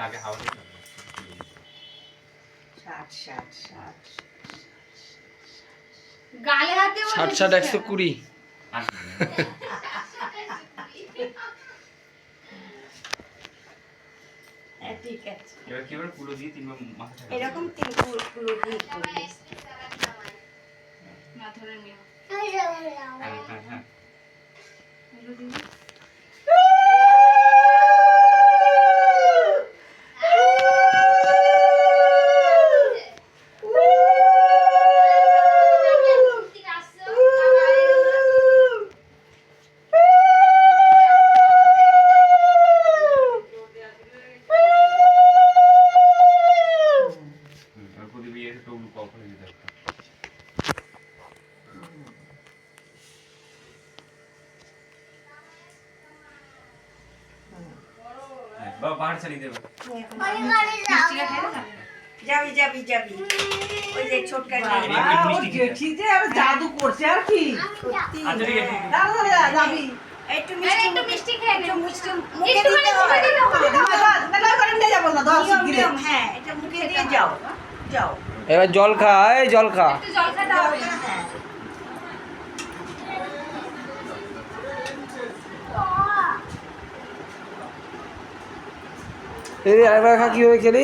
আগে হাওয়া দিতে 60 60 গালে হাতে 60 60 120 ঠিক আছে এবার কি এবার কুলো দিয়ে তিনবার মাথা ঠাকা এরকম তিন কুলো দিয়ে করবে না ধরে নিও হ্যাঁ হ্যাঁ হ্যাঁ এগুলো দিবি এবার কুলি দিয়ে একটু কল করে দিতে হবে বাবা বাহার ছাড়িয়ে দেবে মিষ্টিটা খেয়ে না যাবি যাবি যাবি ওই যে ছোটকা জাদু করছে আর কি আচ্ছা ঠিক আছে যাবি একটু একটু মিষ্টি খেয়ে নে মিষ্টি মুখে একটুখানি দিতে মুখে হয় দিতে হবে মেলা করে নিয়ে যাবো না 10 নিয়ম গিরে নিয়ম হ্যাঁ এটা মুখে দিয়ে যাও যাও এবার জল খা এই জল খা একটু জল খেতে হবে হ্যাঁ এই আরেকবার খা কিভাবে খেলি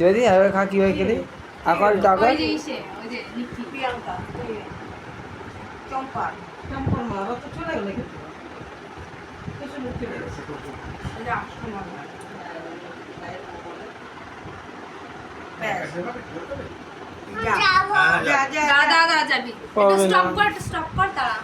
যদি আরেকবার খা কিভাবে খেলি আকার টাকা ওই যে ইসে ওই যে নিকি প্রিয়াঙ্কা চম্পা চম্পর মারা তো চলে গেল কিন্তু কিছু মুখ চলে গেছে যা সমান ব্যাস যা যা যা দাদা দাদা যাবি পাবে না। স্টপ কর দাঁড়া